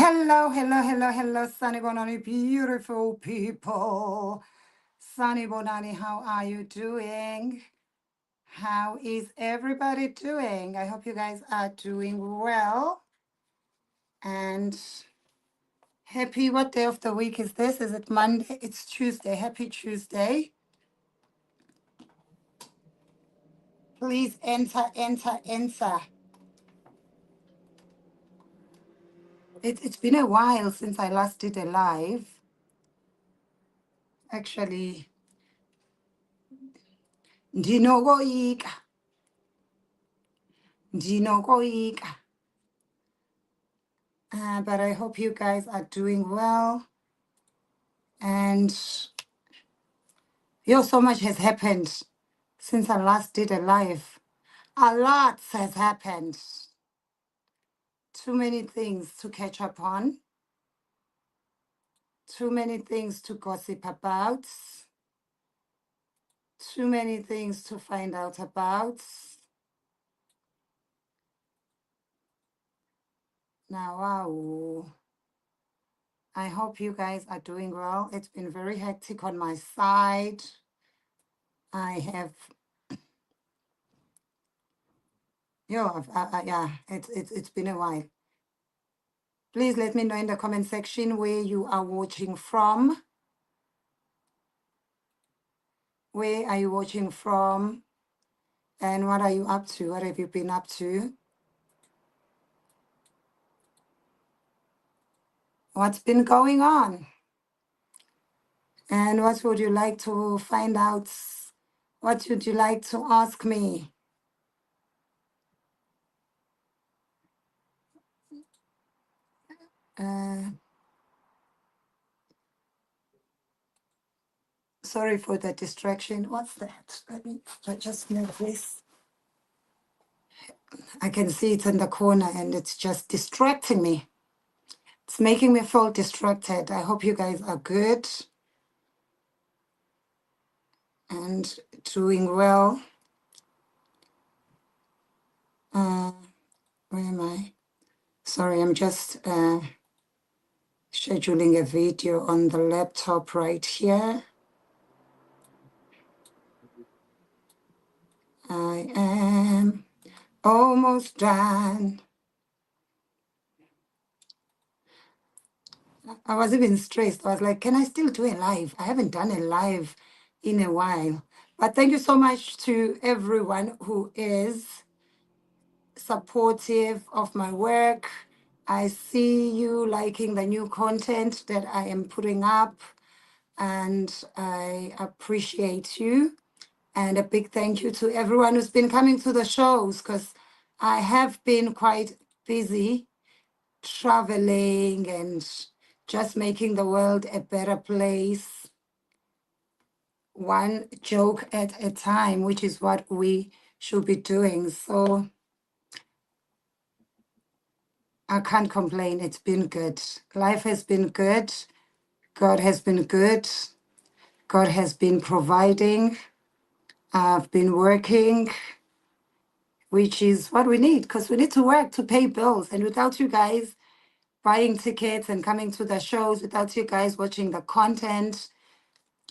Hello, hello, hello, hello, Sunny Bonani, beautiful people. Sunny Bonani, how are you doing? How is everybody doing? I hope you guys are doing well. And happy, what day of the week is this? Is it Monday? It's Tuesday. Happy Tuesday. Please enter, enter, enter. It's been a while since I last did a live. Actually, ndinokoyika. But I hope you guys are doing well. And so much has happened since I last did a live. A lot has happened. Too many things to catch up on. Too many things to gossip about. Too many things to find out about. Now, wow. I hope you guys are doing well. It's been very hectic on my side. I have, it's been a while. Please let me know in the comment section where you are watching from. Where are you watching from? And what are you up to? What have you been up to? What's been going on? And what would you like to find out? What would you like to ask me? Sorry for the distraction. What's that? Let me just move this. I can see it's in the corner and it's just distracting me. It's making me feel distracted. I hope you guys are good and doing well. Where am I? Sorry, I'm just scheduling a video on the laptop right here. I am almost done. I was even stressed. I was like, can I still do a live? I haven't done a live in a while. But thank you so much to everyone who is supportive of my work. I see you liking the new content that I am putting up, and I appreciate you. And a big thank you to everyone who's been coming to the shows, because I have been quite busy traveling and just making the world a better place, one joke at a time, which is what we should be doing. So I can't complain. It's been good. Life has been good. God has been good. God has been providing. I've been working, which is what we need, because we need to work to pay bills. And without you guys buying tickets and coming to the shows, without you guys watching the content,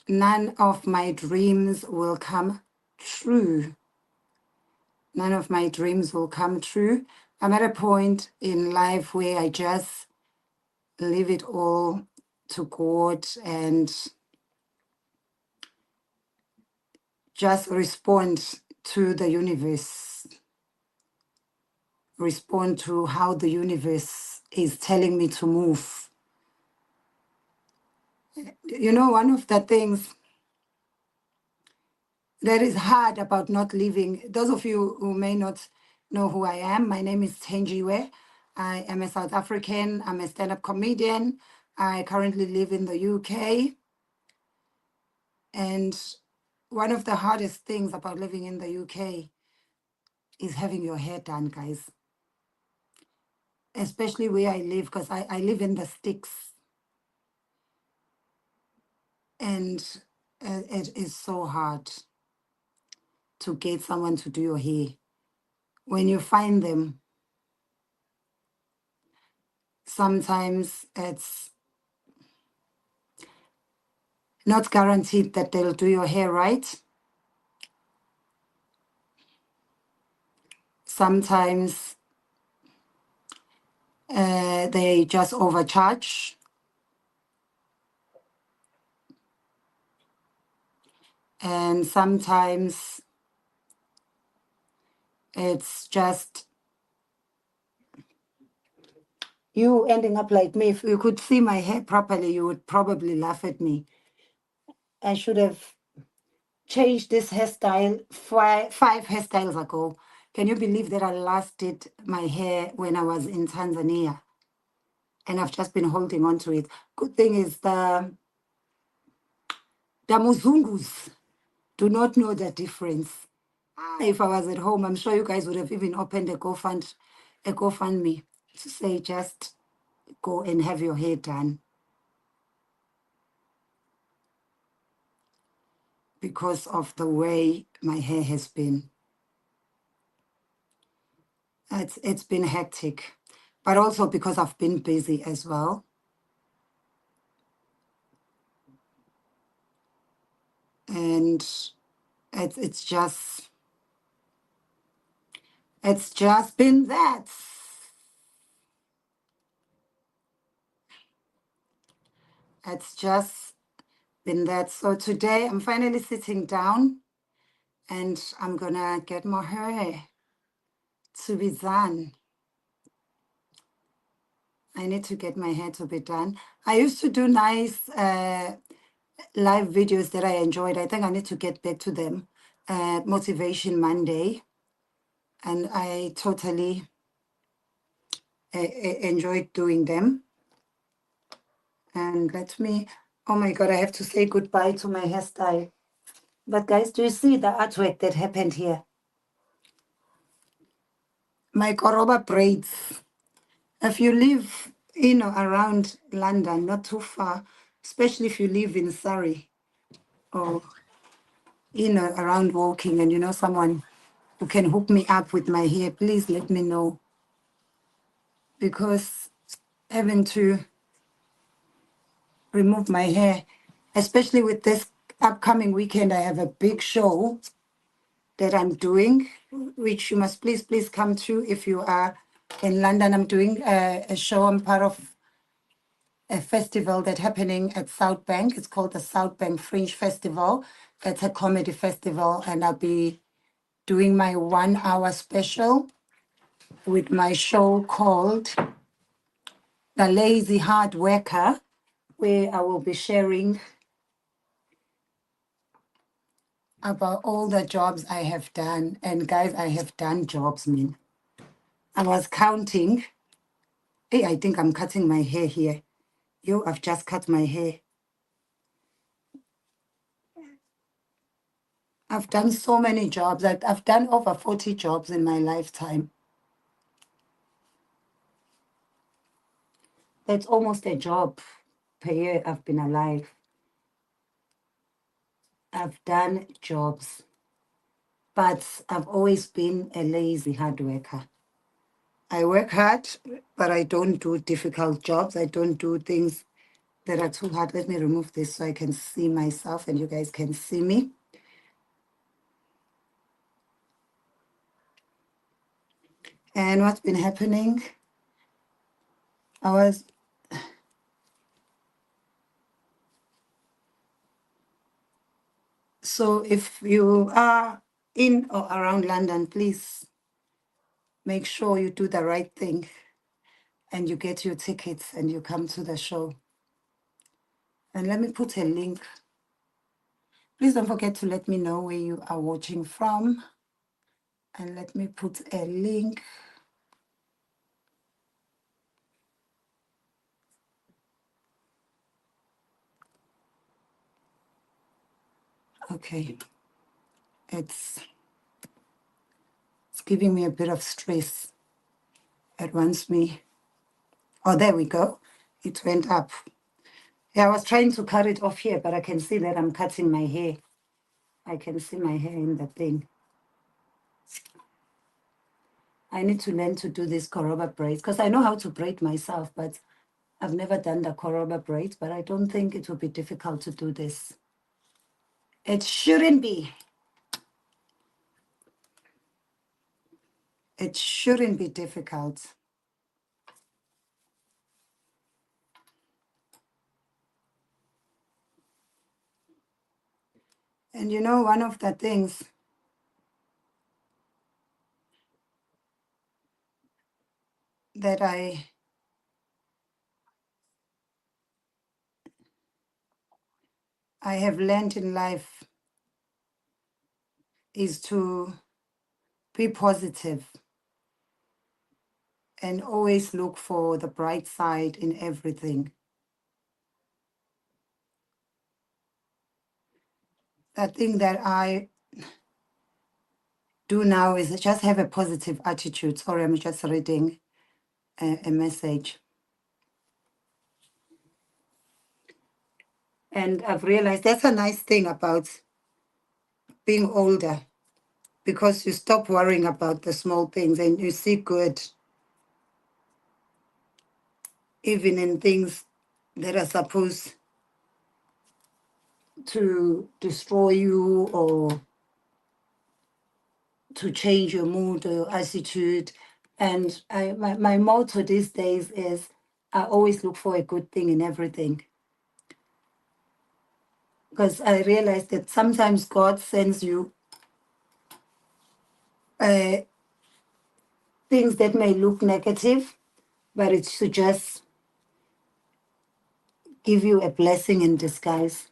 none of my dreams will come true. None of my dreams will come true. I'm at a point in life where I just leave it all to God and just respond to the universe, respond to how the universe is telling me to move. You know, one of the things that is hard about not living, those of you who may not know who I am, my name is Thenjiwe. I am a South African. I'm a stand-up comedian. I currently live in the UK. And one of the hardest things about living in the UK is having your hair done, guys. Especially where I live, because I live in the sticks. And it is so hard to get someone to do your hair. When you find them, Sometimes it's not guaranteed that they'll do your hair right. Sometimes they just overcharge. And sometimes it's just you ending up like me. If you could see my hair properly, you would probably laugh at me. I should have changed this hairstyle five hairstyles ago. Can you believe that I last did my hair when I was in Tanzania? And I've just been holding on to it. Good thing is the Muzungus do not know the difference. If I was at home, I'm sure you guys would have even opened a GoFundMe to say just go and have your hair done. Because of the way my hair has been. It's been hectic, but also because I've been busy as well. And it's just been that. It's just been that. So today I'm finally sitting down and I'm gonna get my hair to be done. I need to get my hair to be done. I used to do nice live videos that I enjoyed. I think I need to get back to them. Motivation Monday. And I totally enjoyed doing them. And let me, oh my God, I have to say goodbye to my hairstyle. But guys, do you see the artwork that happened here? My Koroba braids. If you live, around London, not too far, especially if you live in Surrey or, around Woking and you know someone who can hook me up with my hair, please let me know. Because having to remove my hair, especially with this upcoming weekend, I have a big show that I'm doing, which you must please come to if you are in London. I'm doing a show. I'm part of a festival that's happening at South Bank. It's called the South Bank Fringe Festival. That's a comedy festival, and I'll be doing my 1 hour special with my show called The Lazy Hard Worker, where I will be sharing about all the jobs I have done. And guys, I have done jobs, man. I was counting. Hey, I think I'm cutting my hair here. Yo, I've just cut my hair. I've done so many jobs. I've done over 40 jobs in my lifetime. That's almost a job per year I've been alive. I've done jobs, but I've always been a lazy hard worker. I work hard, but I don't do difficult jobs. I don't do things that are too hard. Let me remove this so I can see myself and you guys can see me. And what's been happening? So if you are in or around London, please make sure you do the right thing and you get your tickets and you come to the show. And let me put a link. Please don't forget to let me know where you are watching from. And let me put a link. Okay. It's giving me a bit of stress. It wants me. Oh, there we go. It went up. Yeah, I was trying to cut it off here, but I can see that I'm cutting my hair. I can see my hair in the thing. I need to learn to do these koroba braids because I know how to braid myself, but I've never done the koroba braids, but I don't think it will be difficult to do this. It shouldn't be. It shouldn't be difficult. And you know, one of the things that I have learned in life is to be positive and always look for the bright side in everything. The thing that I do now is just have a positive attitude. Sorry, I'm just reading a message. And I've realized that's a nice thing about being older, because you stop worrying about the small things and you see good even in things that are supposed to destroy you or to change your mood or your attitude. And my motto these days is I always look for a good thing in everything. Because I realize that sometimes God sends you things that may look negative, but it's to just give you a blessing in disguise.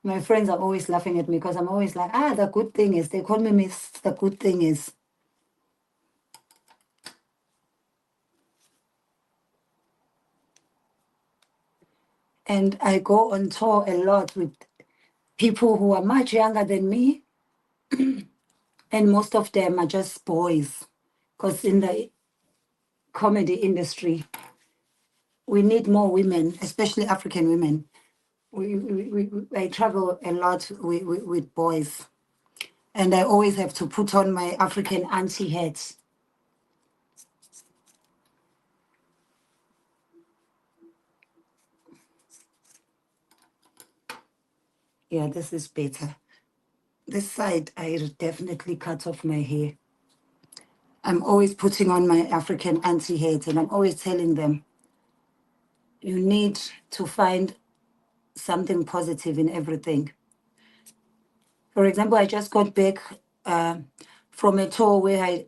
My friends are always laughing at me because I'm always like, the good thing is, they call me Miss the good thing is. And I go on tour a lot with people who are much younger than me. And most of them are just boys. Because in the comedy industry, we need more women, especially African women. I travel a lot with boys. And I always have to put on my African auntie hat. Yeah, this is better. This side, I definitely cut off my hair. I'm always putting on my African auntie hat, and I'm always telling them, you need to find something positive in everything. For example, I just got back from a tour where I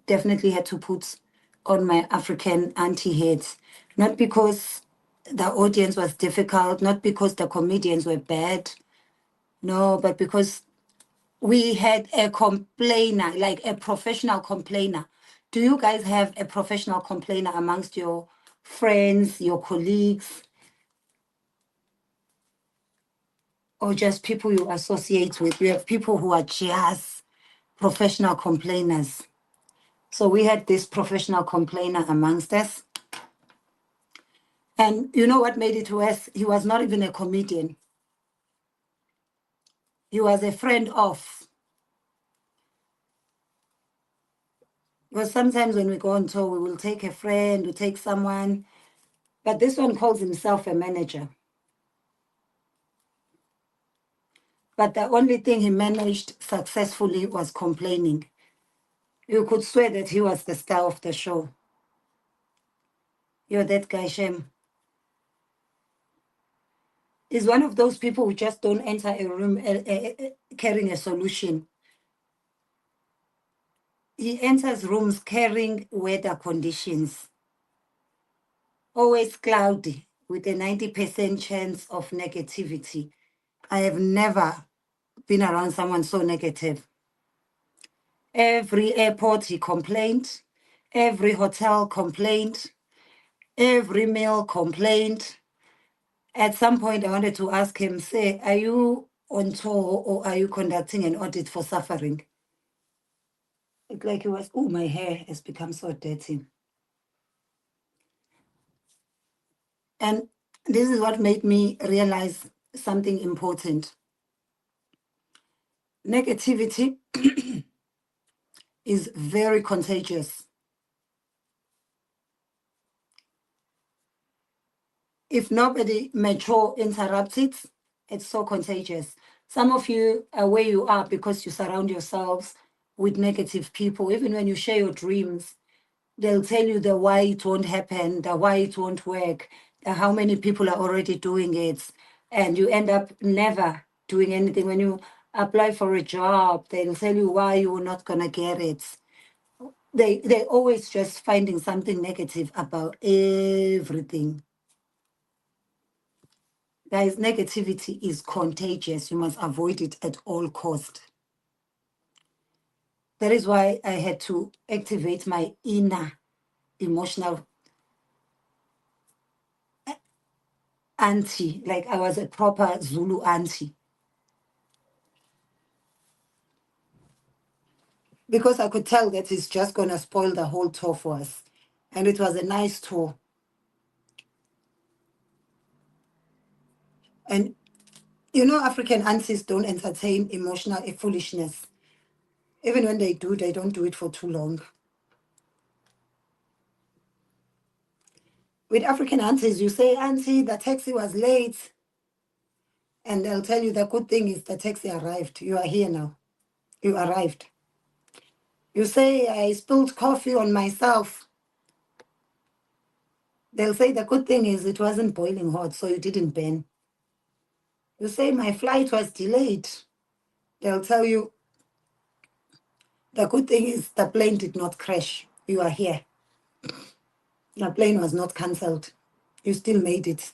definitely had to put on my African auntie hat, not because the audience was difficult, not because the comedians were bad, no, but because we had a complainer, like a professional complainer. Do you guys have a professional complainer amongst your friends, your colleagues, or just people you associate with? You have people who are just professional complainers. So we had this professional complainer amongst us. And you know what made it worse? He was not even a comedian. He was a friend of. Because sometimes when we go on tour, we will take a friend, we take someone. But this one calls himself a manager. But the only thing he managed successfully was complaining. You could swear that he was the star of the show. You're that guy, Shem. He's one of those people who just don't enter a room carrying a solution. He enters rooms carrying weather conditions. Always cloudy with a 90% chance of negativity. I have never been around someone so negative. Every airport he complained. Every hotel complained. Every meal complained. At some point, I wanted to ask him, say, are you on tour or are you conducting an audit for suffering? It's like he was, oh, my hair has become so dirty. And this is what made me realize something important. Negativity is very contagious. if nobody mature interrupts it, it's so contagious. Some of you are where you are because you surround yourselves with negative people. Even when you share your dreams, they'll tell you the why it won't happen, the why it won't work, the how many people are already doing it, and you end up never doing anything. When you apply for a job, they'll tell you why you're not gonna get it. They always just finding something negative about everything. Guys, negativity is contagious. You must avoid it at all cost. That is why I had to activate my inner emotional auntie. Like I was a proper Zulu auntie. Because I could tell that it's just going to spoil the whole tour for us. And it was a nice tour. And you know, African aunties don't entertain emotional foolishness. Even when they do, they don't do it for too long. With African aunties, you say, Auntie, the taxi was late. And they'll tell you the good thing is the taxi arrived. You are here now. You arrived. You say, I spilled coffee on myself. They'll say the good thing is it wasn't boiling hot, so you didn't burn. You say, my flight was delayed. They'll tell you the good thing is the plane did not crash. You are here. The plane was not cancelled. You still made it.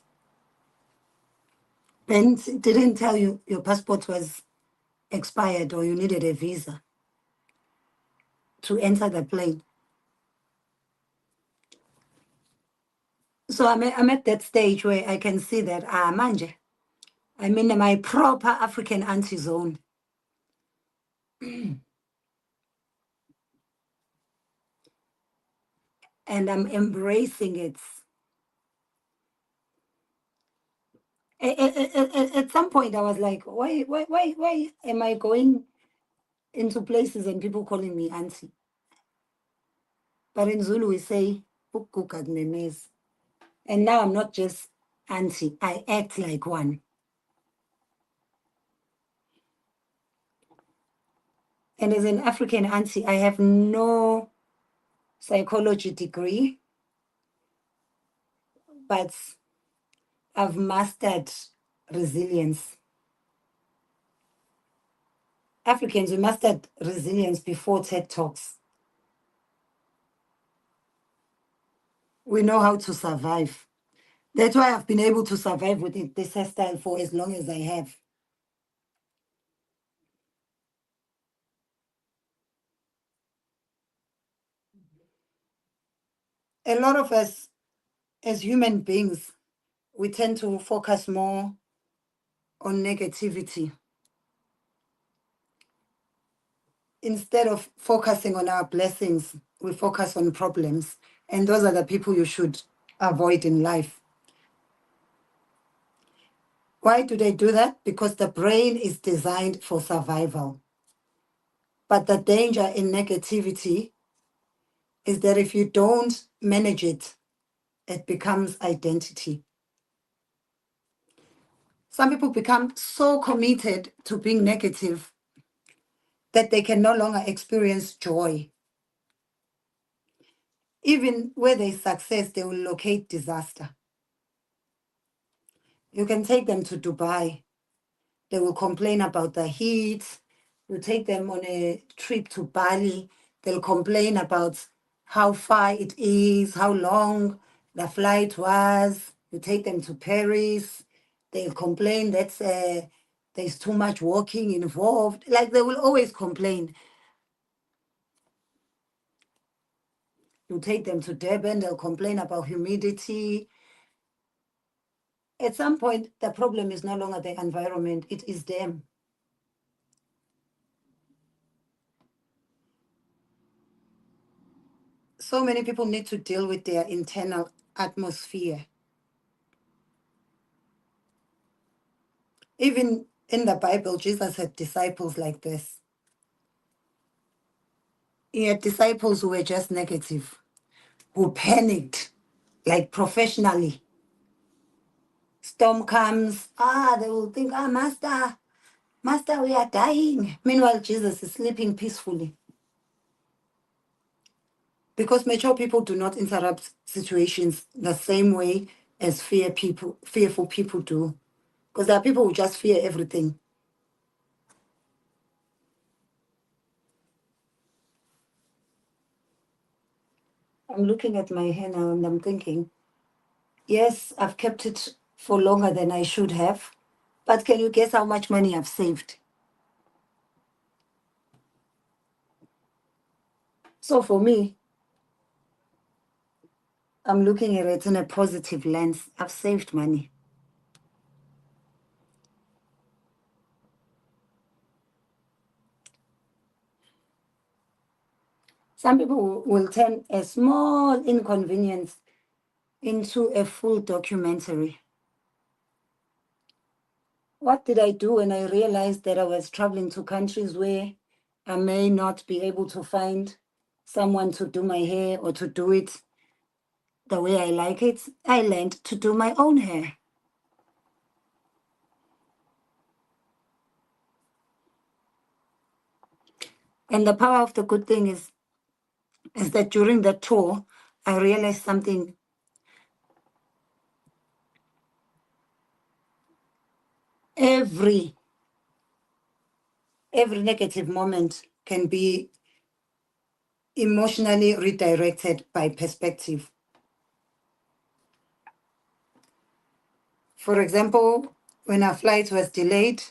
And didn't tell you your passport was expired or you needed a visa to enter the plane. So I'm at that stage where I can see that, manje, I'm in my proper African auntie zone. And I'm embracing it. At some point, I was like, why am I going into places and people calling me auntie? But in Zulu, we say, "Ukuguga kunemeza." And now I'm not just auntie, I act like one. And as an African auntie, I have no psychology degree, but I've mastered resilience. Africans, we mastered resilience before TED Talks. We know how to survive. That's why I've been able to survive with this hairstyle for as long as I have. A lot of us, as human beings, we tend to focus more on negativity instead of focusing on our blessings. We focus on problems, and those are the people you should avoid in life. Why do they do that? Because the brain is designed for survival. But the danger in negativity is that if you don't manage it, it becomes identity. Some people become so committed to being negative that they can no longer experience joy. Even where there's success, they will locate disaster. You can take them to Dubai. They will complain about the heat. You take them on a trip to Bali. They'll complain about how far it is, how long the flight was. You take them to Paris. They'll complain that there's too much walking involved. Like they will always complain. You take them to Durban, they'll complain about humidity. At some point, the problem is no longer the environment, it is them. So many people need to deal with their internal atmosphere. Even in the Bible, Jesus had disciples like this. He had disciples who were just negative, who panicked, like professionally. Storm comes, they will think, Master, Master, we are dying. Meanwhile, Jesus is sleeping peacefully. Because mature people do not interrupt situations the same way as fearful people do. Because there are people who just fear everything. I'm looking at my hair now and I'm thinking, yes, I've kept it for longer than I should have. But can you guess how much money I've saved? So for me, I'm looking at it in a positive lens. I've saved money. Some people will turn a small inconvenience into a full documentary. What did I do when I realized that I was traveling to countries where I may not be able to find someone to do my hair or to do it the way I like it? I learned to do my own hair. And the power of the good thing is that during the tour, I realized something. Every negative moment can be emotionally redirected by perspective. For example, when our flight was delayed,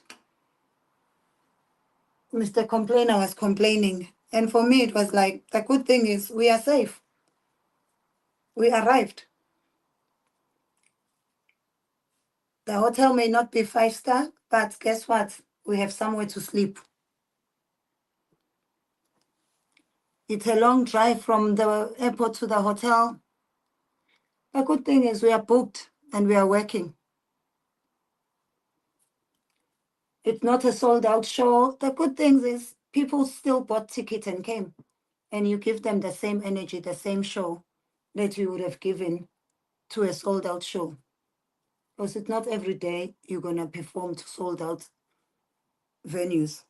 Mr. Complainer was complaining. And for me, it was like, the good thing is we are safe. We arrived. The hotel may not be 5-star, but guess what? We have somewhere to sleep. It's a long drive from the airport to the hotel. The good thing is we are booked and we are working. It's not a sold-out show. The good thing is people still bought tickets and came. And you give them the same energy, the same show that you would have given to a sold-out show. Because it's not every day you're going to perform to sold-out venues.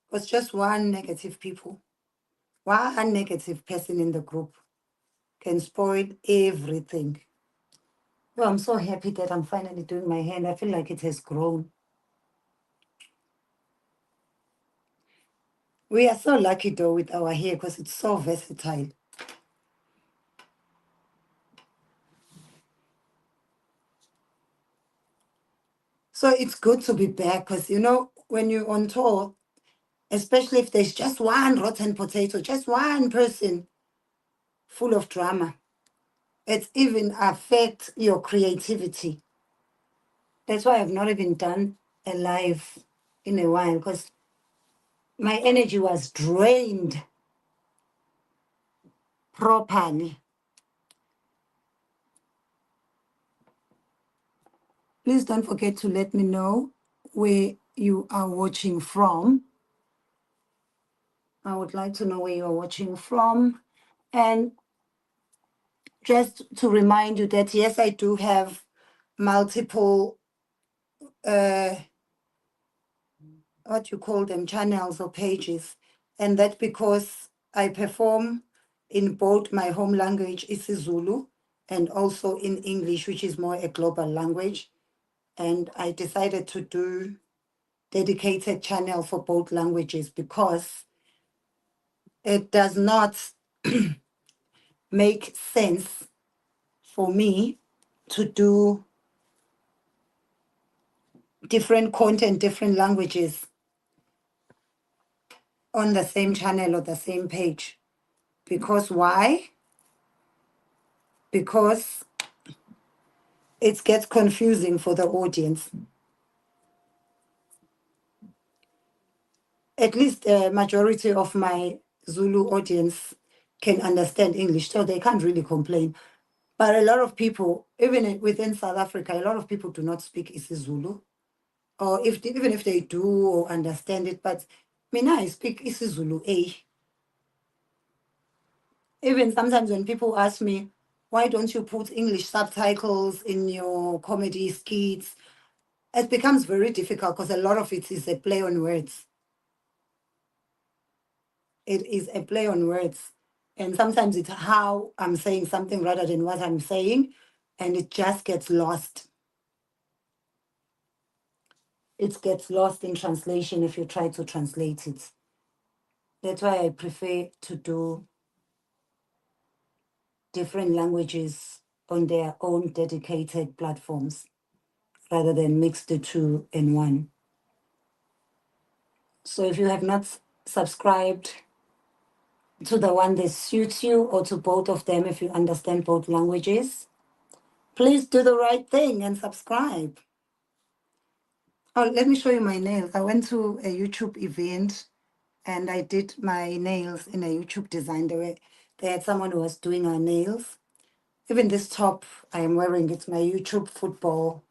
Because just one negative person in the group can spoil everything. Oh, I'm so happy that I'm finally doing my hair and I feel like it has grown. We are so lucky though with our hair because it's so versatile. So it's good to be back because, you know, when you're on tour, especially if there's just one rotten potato, just one person full of drama, it even affects your creativity. That's why I've not even done a live in a while because my energy was drained properly. Please don't forget to let me know where you are watching from. I would like to know where you are watching from. And just to remind you that, yes, I do have multiple, what you call them, channels or pages. And that's because I perform in both my home language, isiZulu, and also in English, which is more a global language. And I decided to do dedicated channel for both languages because it does not make sense for me to do different content, different languages on the same channel or the same page. Because why? Because it gets confusing for the audience. At least a majority of my Zulu audience can understand English, so they can't really complain. But a lot of people, even within South Africa, a lot of people do not speak isiZulu. Or even if they do or understand it, but Mina, I speak isiZulu A. Even sometimes when people ask me, why don't you put English subtitles in your comedy skits? It becomes very difficult because a lot of it is a play on words. It is a play on words. And sometimes it's how I'm saying something rather than what I'm saying, and it just gets lost. It gets lost in translation if you try to translate it. That's why I prefer to do different languages on their own dedicated platforms rather than mix the two in one. So if you have not subscribed to the one that suits you or to both of them, if you understand both languages, please do the right thing and subscribe. Oh, let me show you my nails. I went to a YouTube event and I did my nails in a YouTube design. They had someone who was doing our nails. Even this top I am wearing, it's my YouTube football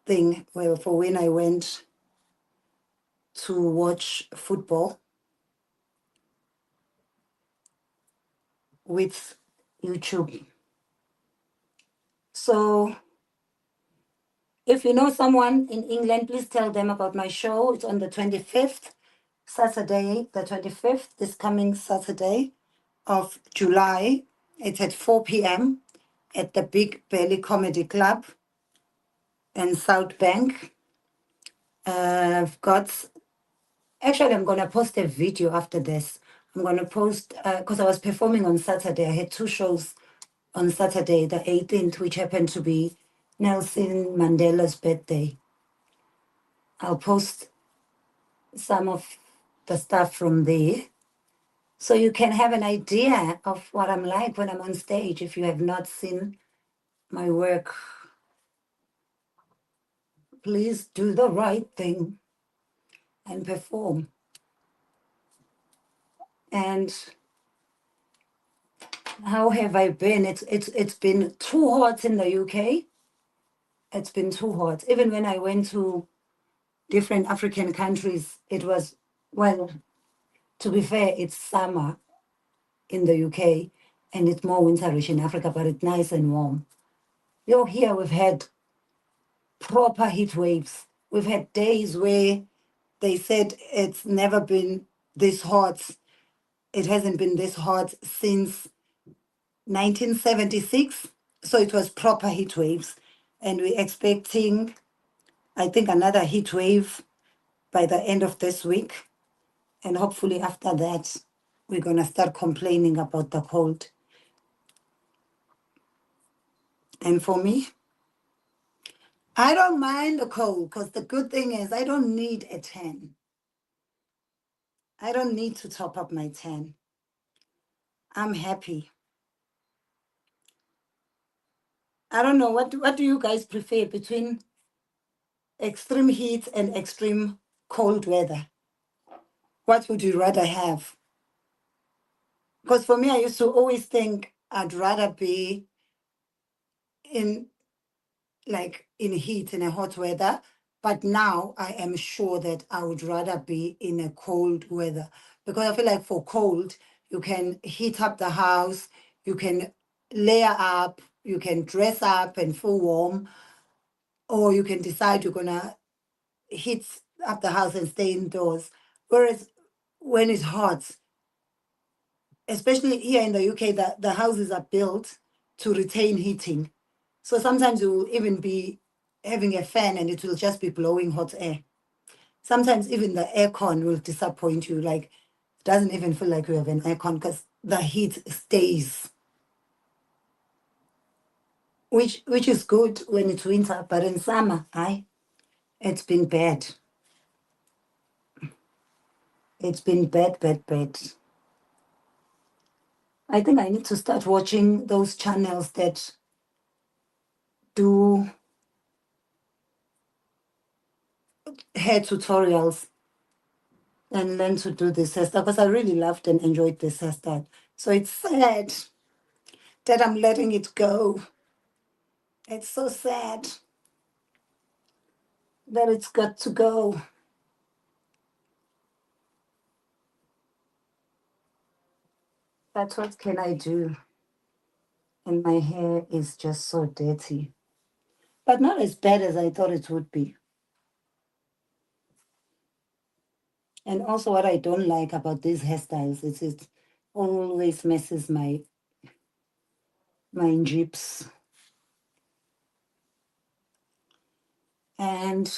thing for when I went to watch football with YouTube. So if you know someone in England, please tell them about my show. It's on the 25th, Saturday, the 25th, this coming Saturday of July. It's at 4 p.m. at the Big Belly Comedy Club in South Bank. Actually, I'm going to post a video after this. I'm going to post, because I was performing on Saturday. I had two shows on Saturday, the 18th, which happened to be Nelson Mandela's birthday. I'll post some of the stuff from there so you can have an idea of what I'm like when I'm on stage if you have not seen my work. Please do the right thing and perform. And how have I been? It's been too hot in the UK. It's been too hot. Even when I went to different African countries, it was, well, to be fair, it's summer in the UK and it's more winterish in Africa, but it's nice and warm. Here we've had proper heat waves. We've had days where they said it's never been this hot. It hasn't been this hot since 1976. So it was proper heat waves. And we're expecting, I think, another heat wave by the end of this week. And hopefully after that, we're going to start complaining about the cold. And for me, I don't mind the cold because the good thing is I don't need a tan. I don't need to top up my tan. I'm happy. I don't know, what do you guys prefer between extreme heat and extreme cold weather? What would you rather have? Because for me, I used to always think I'd rather be in in heat, in a hot weather. But now I am sure that I would rather be in a cold weather because I feel like for cold, you can heat up the house, you can layer up, you can dress up and feel warm, or you can decide you're going to heat up the house and stay indoors. Whereas when it's hot, especially here in the UK, the houses are built to retain heating. So sometimes you will even be having a fan and it will just be blowing hot air. Sometimes even the aircon will disappoint you. Like, it doesn't even feel like you have an aircon because the heat stays. Which is good when it's winter, but in summer, it's been bad. It's been bad, bad, bad. I think I need to start watching those channels that do hair tutorials and learn to do this hairstyle because I really loved and enjoyed this hairstyle. So it's sad that I'm letting it go. It's so sad that it's got to go. But what can I do? And my hair is just so dirty. But not as bad as I thought it would be. And also what I don't like about these hairstyles is it always messes my jips. And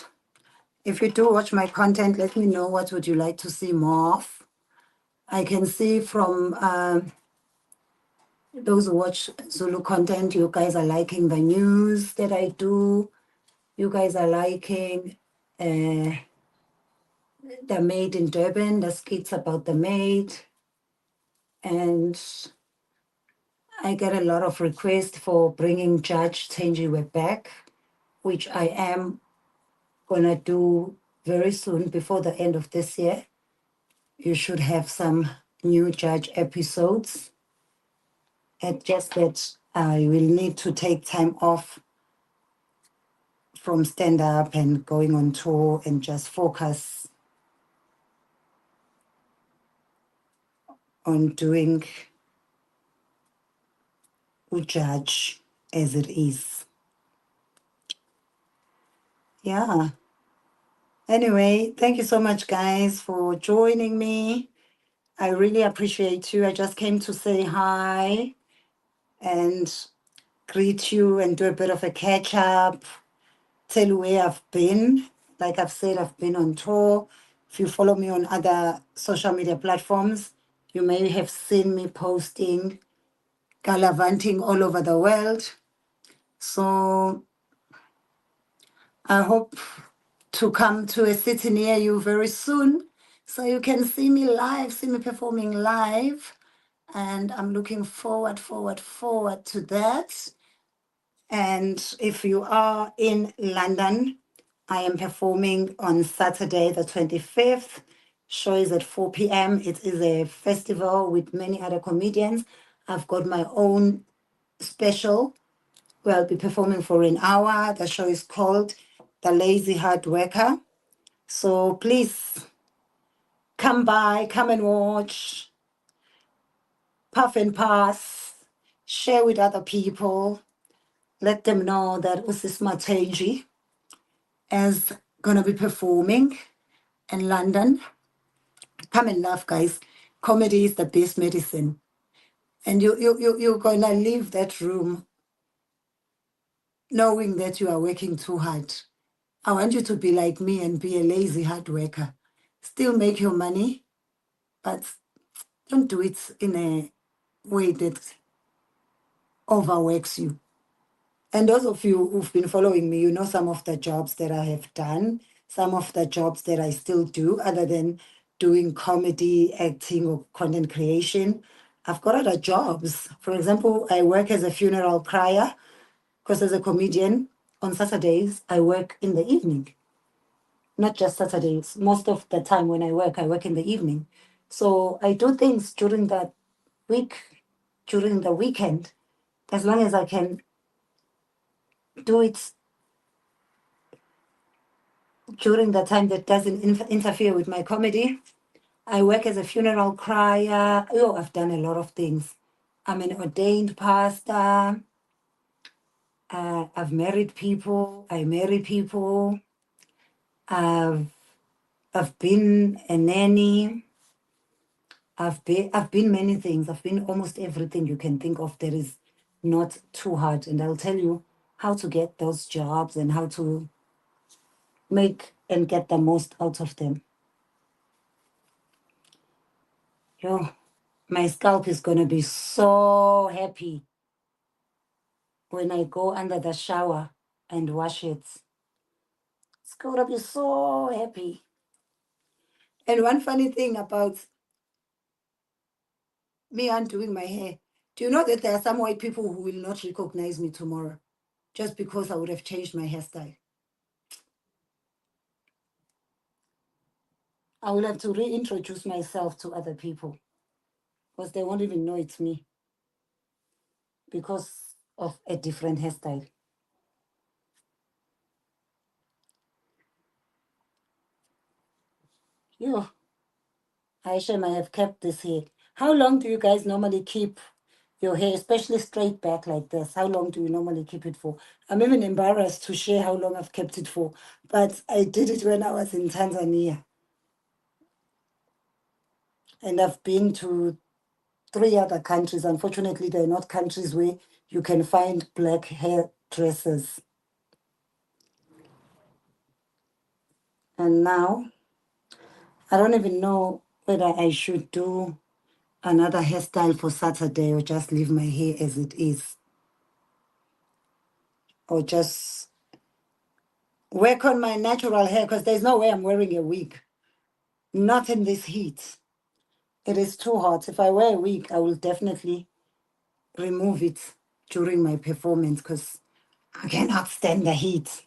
if you do watch my content, let me know what would you like to see more of. I can see from those who watch Zulu content, you guys are liking the news that I do. You guys are liking the maid in Durban, the skits about the maid. And I get a lot of requests for bringing Judge Thenjiwe back, which I am going to do very soon before the end of this year. You should have some new Judge episodes. It's just that I will need to take time off from stand-up and going on tour and just focus on doing Judge as it is. Yeah. Anyway, thank you so much, guys, for joining me. I really appreciate you. I just came to say hi and greet you and do a bit of a catch up, tell you where I've been. Like I've said, I've been on tour. If you follow me on other social media platforms, you may have seen me posting, gallivanting all over the world. So I hope to come to a city near you very soon so you can see me live, see me performing live. And I'm looking forward to that. And if you are in London, I am performing on Saturday, the 25th. Show is at 4 p.m. It is a festival with many other comedians. I've got my own special where I'll be performing for an hour. The show is called The Lazy Hard Worker. So please come by, come and watch, puff and pass, share with other people. Let them know that Usisma Tenji is going to be performing in London. Come and laugh, guys. Comedy is the best medicine. And you're going to leave that room knowing that you are working too hard. I want you to be like me and be a lazy hard worker. Still make your money, but don't do it in a way that overworks you. And those of you who've been following me, you know some of the jobs that I have done, some of the jobs that I still do, other than doing comedy, acting, or content creation. I've got other jobs. For example, I work as a funeral crier, because as a comedian, on Saturdays, I work in the evening. Not just Saturdays. Most of the time when I work in the evening. So I do things during that week, during the weekend, as long as I can do it during the time that doesn't interfere with my comedy. I work as a funeral crier. Oh, I've done a lot of things. I'm an ordained pastor. I've married people. I marry people. I've been a nanny. I've been many things. I've been almost everything you can think of that is not too hard. And I'll tell you how to get those jobs and how to make and get the most out of them. Yo, my scalp is gonna be so happy when I go under the shower and wash it. It's gonna be so happy. And one funny thing about me undoing my hair, do you know that there are some white people who will not recognize me tomorrow just because I would have changed my hairstyle? I will have to reintroduce myself to other people because they won't even know it's me because of a different hairstyle. Yo, I shame I have kept this hair. How long do you guys normally keep your hair, especially straight back like this? How long do you normally keep it for? I'm even embarrassed to share how long I've kept it for, but I did it when I was in Tanzania. And I've been to 3 other countries. Unfortunately, they're not countries where you can find black hairdressers. And now, I don't even know whether I should do another hairstyle for Saturday or just leave my hair as it is. Or just work on my natural hair, because there's no way I'm wearing a wig. Not in this heat. It is too hot. If I wear a wig, I will definitely remove it during my performance because I cannot stand the heat.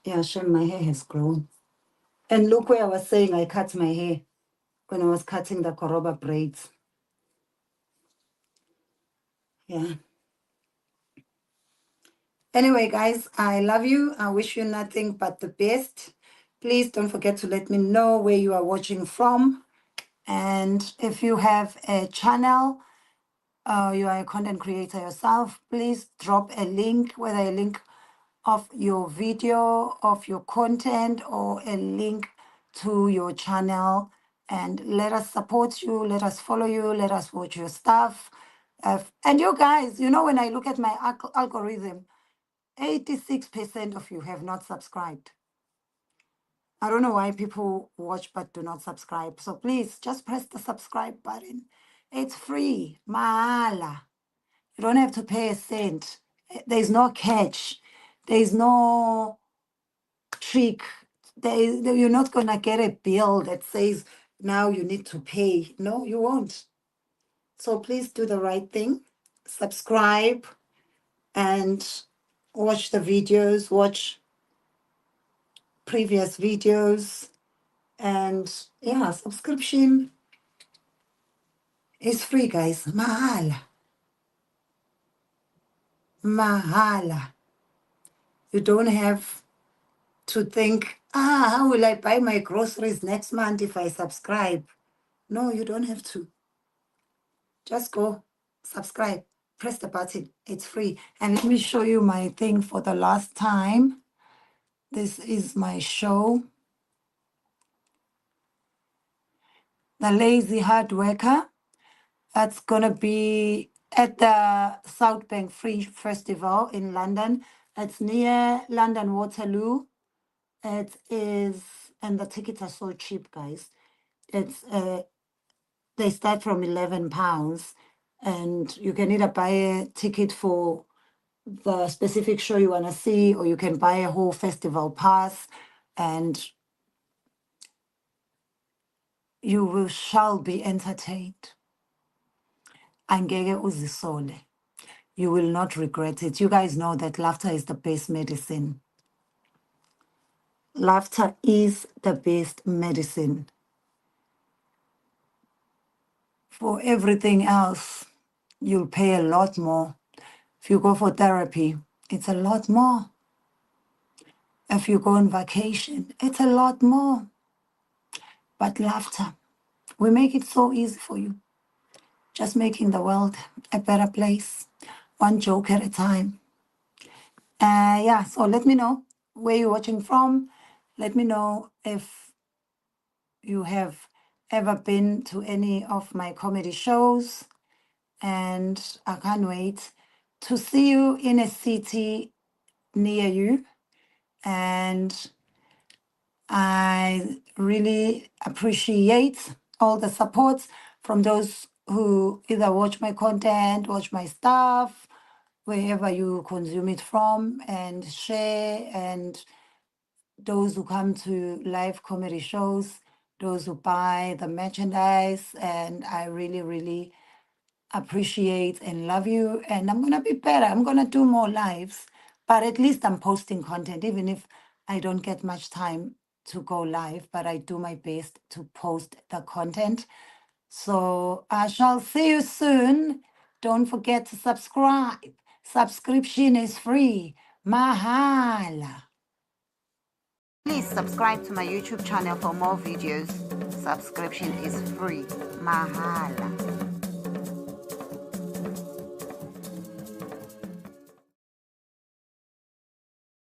Yeah, Shem, my hair has grown. And look where I was saying I cut my hair when I was cutting the koroba braids. Yeah. Anyway, guys, I love you. I wish you nothing but the best. Please don't forget to let me know where you are watching from. And if you have a channel, you are a content creator yourself, please drop a link, whether a link of your video, of your content, or a link to your channel, and let us support you, let us follow you, let us watch your stuff. And you guys, you know, when I look at my algorithm, 86% of you have not subscribed. I don't know why people watch but do not subscribe. So please just press the subscribe button. It's free, mahala. You don't have to pay a cent. There's no catch. There's no trick. You're not going to get a bill that says now you need to pay. No, you won't. So please do the right thing. Subscribe and watch the videos, watch previous videos. And yeah, subscription is free, guys. Mahala. Mahala. You don't have to think, how will I buy my groceries next month if I subscribe? No, you don't have to. Just go subscribe, press the button. It's free. And let me show you my thing for the last time. This is my show. The Lazy Hard Worker. That's going to be at the South Bank Free Festival in London. It's near London Waterloo. It is, and the tickets are so cheap, guys. It's they start from £11, and you can either buy a ticket for the specific show you want to see, or you can buy a whole festival pass, and shall be entertained. Angeke uzisole. You will not regret it. You guys know that laughter is the best medicine. Laughter is the best medicine. For everything else, you'll pay a lot more. If you go for therapy, it's a lot more. If you go on vacation, it's a lot more. But laughter, we make it so easy for you. Just making the world a better place, one joke at a time. Yeah, so let me know where you're watching from. Let me know if you have ever been to any of my comedy shows. And I can't wait to see you in a city near you. And I really appreciate all the support from those who either watch my content, watch my stuff, wherever you consume it from, and share, and those who come to live comedy shows, those who buy the merchandise. And I really, really appreciate and love you. And I'm going to be better. I'm going to do more lives, but at least I'm posting content, even if I don't get much time to go live, but I do my best to post the content. So I shall see you soon. Don't forget to subscribe. Subscription is free. Mahala. Please subscribe to my YouTube channel for more videos. Subscription is free. Mahala.